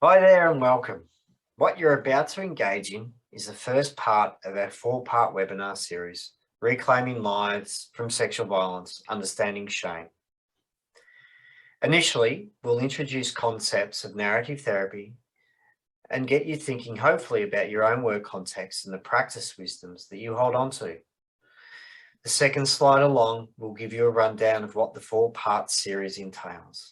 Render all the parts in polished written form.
Hi there and welcome. What you're about to engage in is the first part of our 4-part webinar series, Reclaiming Lives from Sexual Violence, Understanding Shame. Initially, we'll introduce concepts of narrative therapy and get you thinking hopefully about your own work context and the practice wisdoms that you hold on to. The second slide along will give you a rundown of what the 4-part series entails.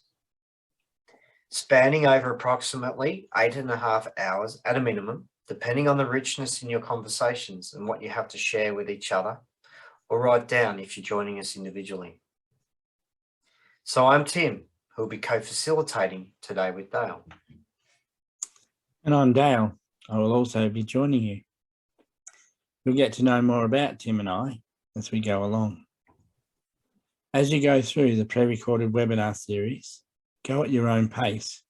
Spanning over approximately 8.5 hours at a minimum, depending on the richness in your conversations and what you have to share with each other, or write down if you're joining us individually. So I'm Tim, who will be co-facilitating today with Dale. And I'm Dale. I will also be joining you. You'll get to know more about Tim and I as we go along. As you go through the pre-recorded webinar series, go at your own pace.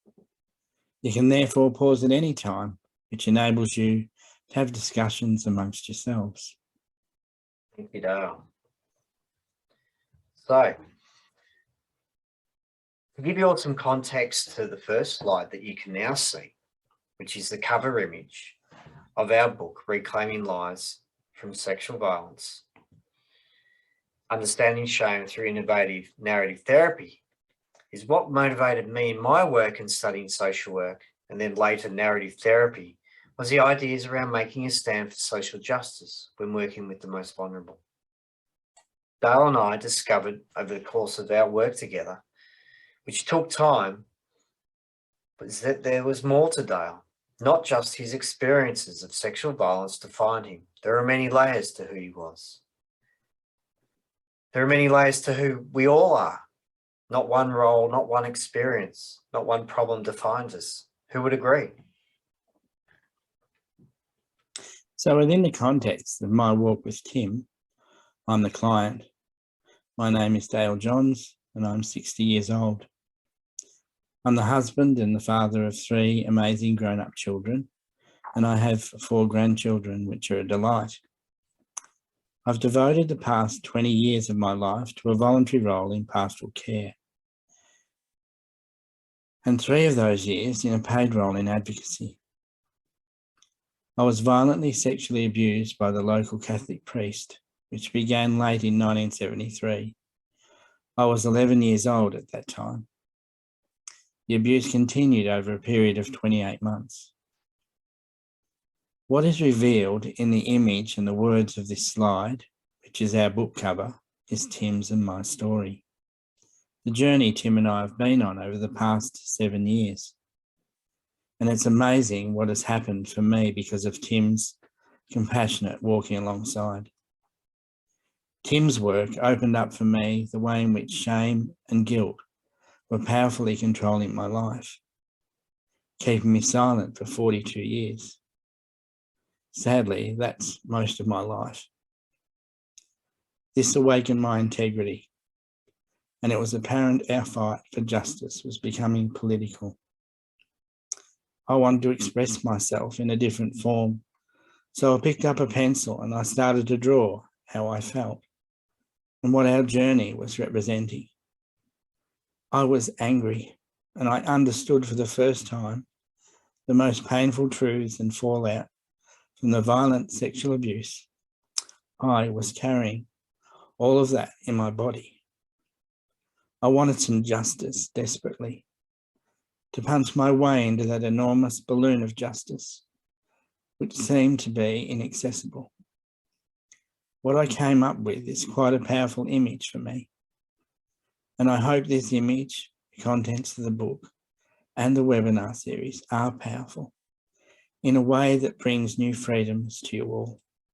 You can therefore pause at any time, which enables you to have discussions amongst yourselves. Thank you, Dale. So, to give you all some context to the first slide that you can now see, which is the cover image of our book, Reclaiming Lives from Sexual Violence, Understanding Shame Through Innovative Narrative Therapy, is what motivated me in my work in studying social work and then later narrative therapy was the ideas around making a stand for social justice when working with the most vulnerable. Dale and I discovered over the course of our work together, which took time, was that there was more to Dale, not just his experiences of sexual violence defined him. There are many layers to who he was. There are many layers to who we all are. Not one role, not one experience, not one problem defines us. Who would agree? So within the context of my walk with Tim, I'm the client. My name is Dale Johns and I'm 60 years old. I'm the husband and the father of 3 amazing grown-up children, and I have 4 grandchildren, which are a delight. I've devoted the past 20 years of my life to a voluntary role in pastoral care, and 3 of those years in a paid role in advocacy. I was violently sexually abused by the local Catholic priest, which began late in 1973. I was 11 years old at that time. The abuse continued over a period of 28 months. What is revealed in the image and the words of this slide, which is our book cover, is Tim's and my story. The journey Tim and I have been on over the past 7 years. And it's amazing what has happened for me because of Tim's compassionate walking alongside. Tim's work opened up for me the way in which shame and guilt were powerfully controlling my life, keeping me silent for 42 years. Sadly, that's most of my life. This awakened my integrity, and it was apparent our fight for justice was becoming political. I wanted to express myself in a different form, so I picked up a pencil and I started to draw how I felt and what our journey was representing. I was angry, and I understood for the first time the most painful truths and fallout from the violent sexual abuse. I was carrying all of that in my body. I wanted some justice desperately, to punch my way into that enormous balloon of justice, which seemed to be inaccessible. What I came up with is quite a powerful image for me, and I hope this image, the contents of the book, and the webinar series are powerful in a way that brings new freedoms to you all.